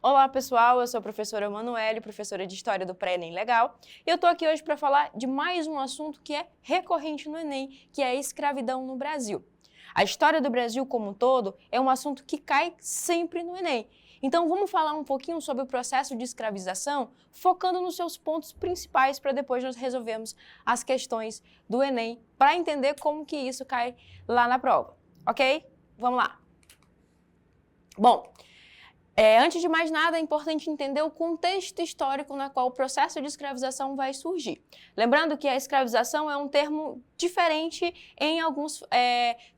Olá pessoal, eu sou a professora Emanuele, professora de História do Pré-ENEM Legal, e eu estou aqui hoje para falar de mais um assunto que é recorrente no Enem, que é a escravidão no Brasil. A história do Brasil como um todo é um assunto que cai sempre no Enem. Então vamos falar um pouquinho sobre o processo de escravização, focando nos seus pontos principais para depois nós resolvermos as questões do Enem, para entender como que isso cai lá na prova, ok? Vamos lá. Bom, antes de mais nada, é importante entender o contexto histórico no qual o processo de escravização vai surgir. Lembrando que a escravização é um termo diferente em alguns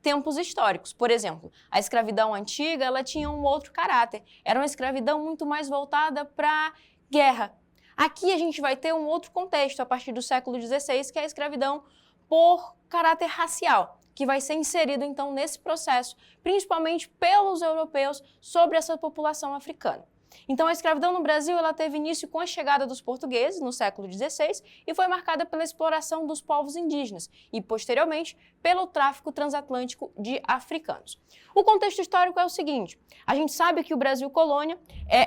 tempos históricos. Por exemplo, a escravidão antiga ela tinha um outro caráter. Era uma escravidão muito mais voltada para guerra. Aqui a gente vai ter um outro contexto a partir do século XVI, que é a escravidão por caráter racial, que vai ser inserido, então, nesse processo, principalmente pelos europeus, sobre essa população africana. Então, a escravidão no Brasil ela teve início com a chegada dos portugueses, no século XVI, e foi marcada pela exploração dos povos indígenas e, posteriormente, pelo tráfico transatlântico de africanos. O contexto histórico é o seguinte: a gente sabe que o Brasil colônia,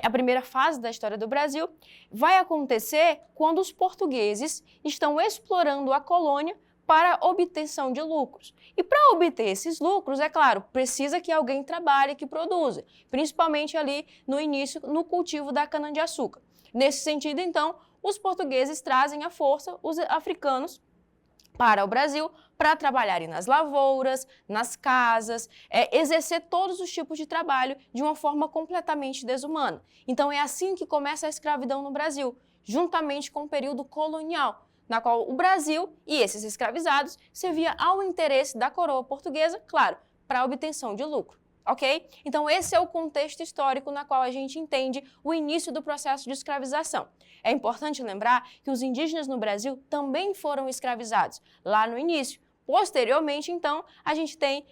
a primeira fase da história do Brasil, vai acontecer quando os portugueses estão explorando a colônia para obtenção de lucros. E para obter esses lucros, é claro, precisa que alguém trabalhe, que produza, principalmente ali no início, no cultivo da cana-de-açúcar. Nesse sentido, então, os portugueses trazem à força os africanos para o Brasil para trabalharem nas lavouras, nas casas, exercer todos os tipos de trabalho de uma forma completamente desumana. Então é assim que começa a escravidão no Brasil, juntamente com o período colonial, na qual o Brasil e esses escravizados servia ao interesse da coroa portuguesa, claro, para a obtenção de lucro, ok? Então esse é o contexto histórico na qual a gente entende o início do processo de escravização. É importante lembrar que os indígenas no Brasil também foram escravizados lá no início. Posteriormente, então, a gente tem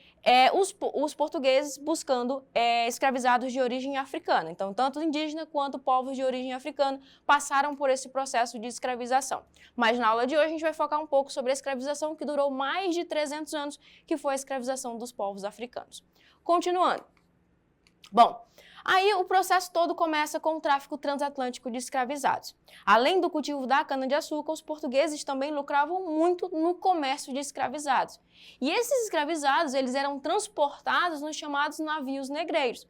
os portugueses buscando escravizados de origem africana. Então, tanto indígena quanto povos de origem africana passaram por esse processo de escravização. Mas na aula de hoje a gente vai focar um pouco sobre a escravização que durou mais de 300 anos, que foi a escravização dos povos africanos. Continuando. Bom, aí o processo todo começa com o tráfico transatlântico de escravizados. Além do cultivo da cana-de-açúcar, os portugueses também lucravam muito no comércio de escravizados. E esses escravizados, eles eram transportados nos chamados navios negreiros.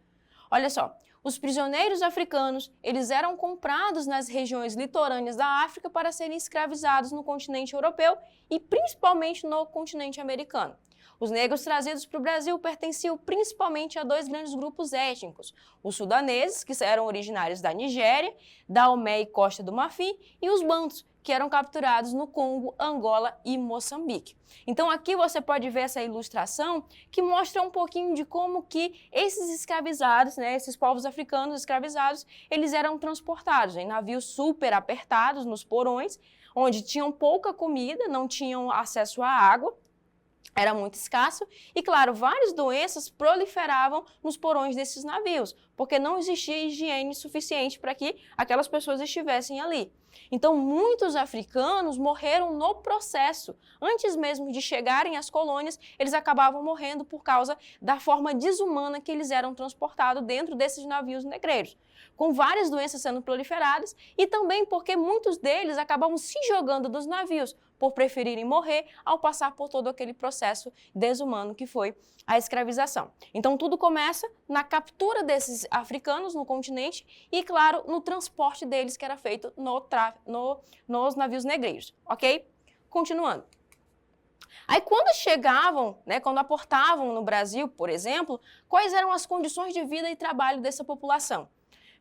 Olha só, os prisioneiros africanos, eles eram comprados nas regiões litorâneas da África para serem escravizados no continente europeu e principalmente no continente americano. Os negros trazidos para o Brasil pertenciam principalmente a dois grandes grupos étnicos: os sudaneses, que eram originários da Nigéria, Daomé e Costa do Marfim, e os bantos, que eram capturados no Congo, Angola e Moçambique. Então aqui você pode ver essa ilustração que mostra um pouquinho de como que esses escravizados, esses povos africanos escravizados, eles eram transportados em navios super apertados nos porões, onde tinham pouca comida, não tinham acesso à água, era muito escasso e, claro, várias doenças proliferavam nos porões desses navios, porque não existia higiene suficiente para que aquelas pessoas estivessem ali. Então, muitos africanos morreram no processo. Antes mesmo de chegarem às colônias, eles acabavam morrendo por causa da forma desumana que eles eram transportados dentro desses navios negreiros, com várias doenças sendo proliferadas e também porque muitos deles acabavam se jogando dos navios, por preferirem morrer ao passar por todo aquele processo desumano que foi a escravização. Então tudo começa na captura desses africanos no continente e, claro, no transporte deles que era feito nos navios negreiros, ok? Continuando. Aí quando chegavam, quando aportavam no Brasil, por exemplo, quais eram as condições de vida e trabalho dessa população?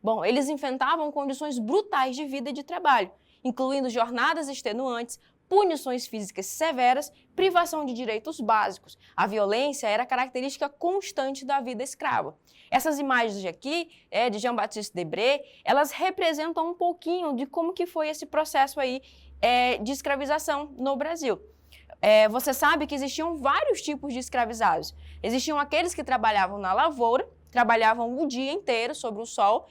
Bom, eles enfrentavam condições brutais de vida e de trabalho, incluindo jornadas extenuantes, punições físicas severas, privação de direitos básicos. A violência era característica constante da vida escrava. Essas imagens aqui, de Jean-Baptiste Debré, elas representam um pouquinho de como que foi esse processo aí de escravização no Brasil. Você sabe que existiam vários tipos de escravizados. Existiam aqueles que trabalhavam na lavoura, trabalhavam o dia inteiro sob o sol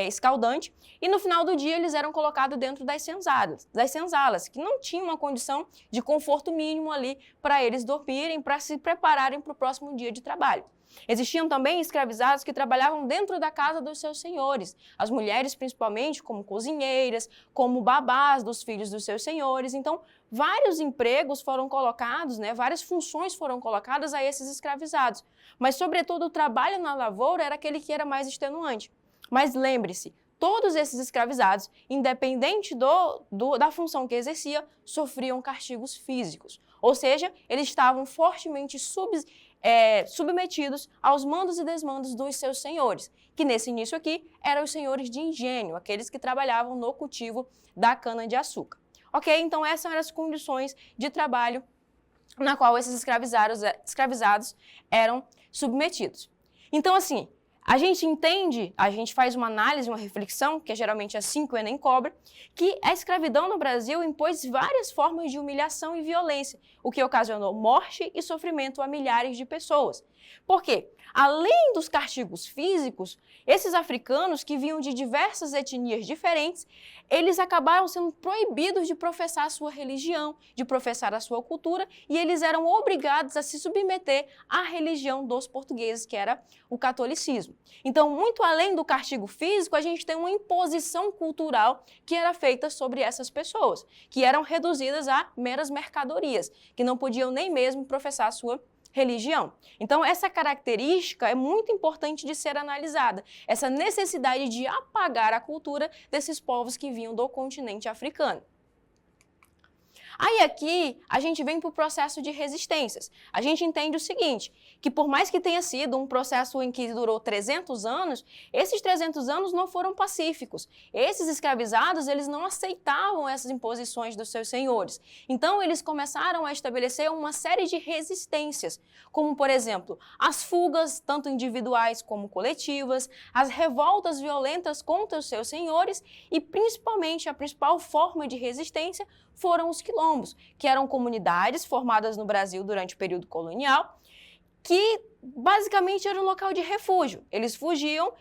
escaldante e no final do dia eles eram colocados dentro das senzalas, que não tinham uma condição de conforto mínimo ali para eles dormirem, para se prepararem para o próximo dia de trabalho. Existiam também escravizados que trabalhavam dentro da casa dos seus senhores, as mulheres principalmente como cozinheiras, como babás dos filhos dos seus senhores. Então, vários empregos foram colocados, várias funções foram colocadas a esses escravizados. Mas, sobretudo, o trabalho na lavoura era aquele que era mais extenuante. Mas lembre-se, todos esses escravizados, independente da função que exercia, sofriam castigos físicos. Ou seja, eles estavam fortemente submetidos aos mandos e desmandos dos seus senhores, que nesse início aqui eram os senhores de engenho, aqueles que trabalhavam no cultivo da cana-de-açúcar. Ok? Então essas eram as condições de trabalho na qual esses escravizados eram submetidos. Então, assim, a gente entende, a gente faz uma análise, uma reflexão, que é geralmente assim que o Enem cobra, que a escravidão no Brasil impôs várias formas de humilhação e violência, o que ocasionou morte e sofrimento a milhares de pessoas. Por quê? Além dos castigos físicos, esses africanos que vinham de diversas etnias diferentes, eles acabaram sendo proibidos de professar a sua religião, de professar a sua cultura, e eles eram obrigados a se submeter à religião dos portugueses, que era o catolicismo. Então, muito além do castigo físico, a gente tem uma imposição cultural que era feita sobre essas pessoas, que eram reduzidas a meras mercadorias, que não podiam nem mesmo professar a sua religião. Então, essa característica é muito importante de ser analisada, essa necessidade de apagar a cultura desses povos que vinham do continente africano. Aí aqui a gente vem para o processo de resistências. A gente entende o seguinte, que por mais que tenha sido um processo em que durou 300 anos, esses 300 anos não foram pacíficos. Esses escravizados, eles não aceitavam essas imposições dos seus senhores. Então, eles começaram a estabelecer uma série de resistências, como, por exemplo, as fugas, tanto individuais como coletivas, as revoltas violentas contra os seus senhores e, principalmente, a principal forma de resistência foram os quilombos, que eram comunidades formadas no Brasil durante o período colonial, que basicamente era um local de refúgio. Eles fugiam,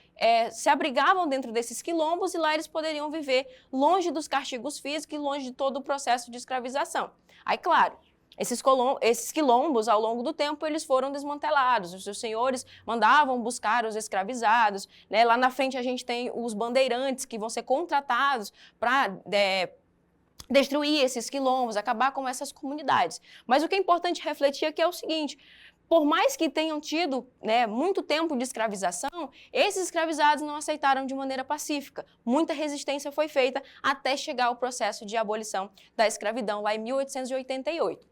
se abrigavam dentro desses quilombos e lá eles poderiam viver longe dos castigos físicos e longe de todo o processo de escravização. Aí, claro, esses quilombos, ao longo do tempo, eles foram desmantelados. Os seus senhores mandavam buscar os escravizados. Lá na frente a gente tem os bandeirantes que vão ser contratados para destruir esses quilombos, acabar com essas comunidades. Mas o que é importante refletir aqui é o seguinte, por mais que tenham tido muito tempo de escravização, esses escravizados não aceitaram de maneira pacífica. Muita resistência foi feita até chegar ao processo de abolição da escravidão, lá em 1888.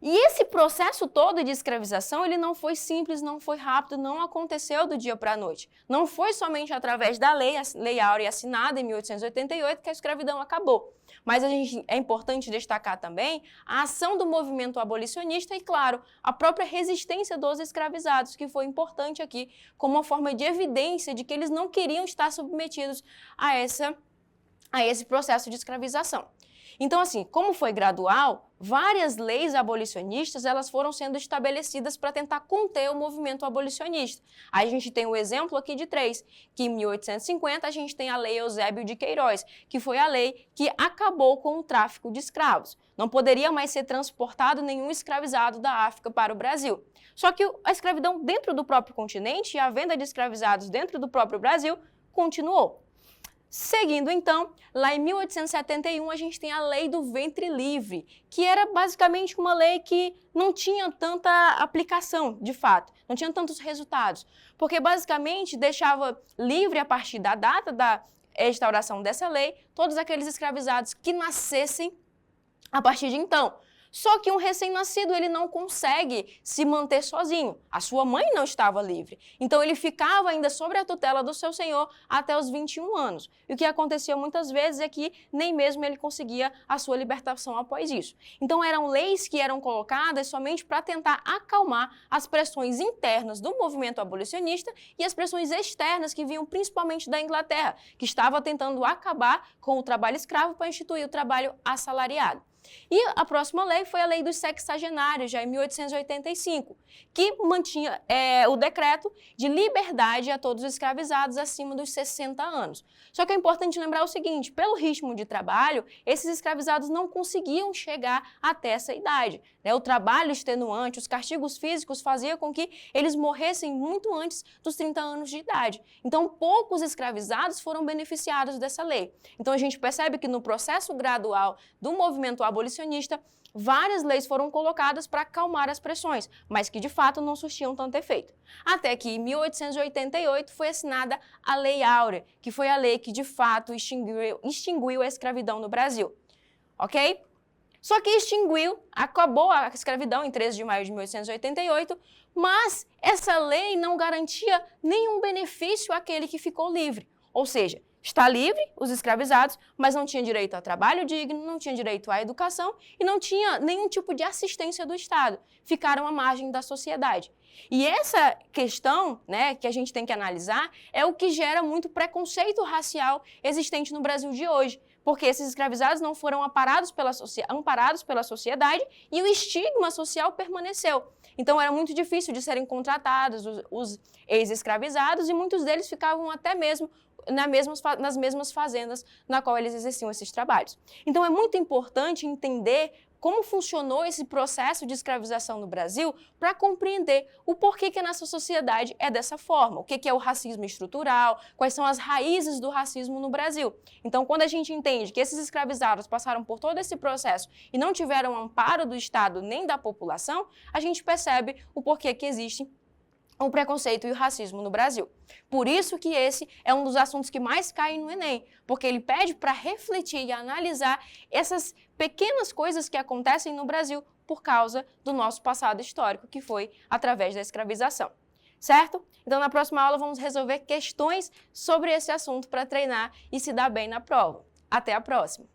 E esse processo todo de escravização, ele não foi simples, não foi rápido, não aconteceu do dia para a noite. Não foi somente através da Lei Áurea assinada em 1888 que a escravidão acabou. Mas é importante destacar também a ação do movimento abolicionista e, claro, a própria resistência dos escravizados, que foi importante aqui como uma forma de evidência de que eles não queriam estar submetidos a esse processo de escravização. Então, assim, como foi gradual, várias leis abolicionistas elas foram sendo estabelecidas para tentar conter o movimento abolicionista. Aí a gente tem o exemplo aqui de 3, que em 1850 a gente tem a Lei Eusébio de Queiroz, que foi a lei que acabou com o tráfico de escravos. Não poderia mais ser transportado nenhum escravizado da África para o Brasil. Só que a escravidão dentro do próprio continente e a venda de escravizados dentro do próprio Brasil continuou. Seguindo, então, lá em 1871, a gente tem a Lei do Ventre Livre, que era basicamente uma lei que não tinha tanta aplicação, de fato, não tinha tantos resultados, porque basicamente deixava livre a partir da data da instauração dessa lei todos aqueles escravizados que nascessem a partir de então. Só que um recém-nascido, ele não consegue se manter sozinho. A sua mãe não estava livre. Então, ele ficava ainda sob a tutela do seu senhor até os 21 anos. E o que acontecia muitas vezes é que nem mesmo ele conseguia a sua libertação após isso. Então, eram leis que eram colocadas somente para tentar acalmar as pressões internas do movimento abolicionista e as pressões externas que vinham principalmente da Inglaterra, que estava tentando acabar com o trabalho escravo para instituir o trabalho assalariado. E a próxima lei foi a Lei dos Sexagenários, já em 1885, que mantinha o decreto de liberdade a todos os escravizados acima dos 60 anos. Só que é importante lembrar o seguinte, pelo ritmo de trabalho, esses escravizados não conseguiam chegar até essa idade, né? O trabalho extenuante, os castigos físicos faziam com que eles morressem muito antes dos 30 anos de idade. Então, poucos escravizados foram beneficiados dessa lei. Então, a gente percebe que no processo gradual do movimento abolicionista, várias leis foram colocadas para acalmar as pressões, mas que de fato não surtiam tanto efeito. Até que em 1888 foi assinada a Lei Áurea, que foi a lei que de fato extinguiu a escravidão no Brasil. Ok? Só que acabou a escravidão em 13 de maio de 1888, mas essa lei não garantia nenhum benefício àquele que ficou livre. Ou seja, está livre, os escravizados, mas não tinha direito a trabalho digno, não tinha direito à educação e não tinha nenhum tipo de assistência do Estado. Ficaram à margem da sociedade. E essa questão, né, que a gente tem que analisar é o que gera muito preconceito racial existente no Brasil de hoje. Porque esses escravizados não foram amparados pela sociedade e o estigma social permaneceu. Então, era muito difícil de serem contratados os ex-escravizados e muitos deles ficavam até mesmo nas mesmas fazendas na qual eles exerciam esses trabalhos. Então, é muito importante entender como funcionou esse processo de escravização no Brasil para compreender o porquê que a nossa sociedade é dessa forma, o que é o racismo estrutural, quais são as raízes do racismo no Brasil. Então, quando a gente entende que esses escravizados passaram por todo esse processo e não tiveram amparo do Estado nem da população, a gente percebe o porquê que existe o preconceito e o racismo no Brasil. Por isso que esse é um dos assuntos que mais caem no Enem, porque ele pede para refletir e analisar essas pequenas coisas que acontecem no Brasil por causa do nosso passado histórico, que foi através da escravização. Certo? Então, na próxima aula, vamos resolver questões sobre esse assunto para treinar e se dar bem na prova. Até a próxima!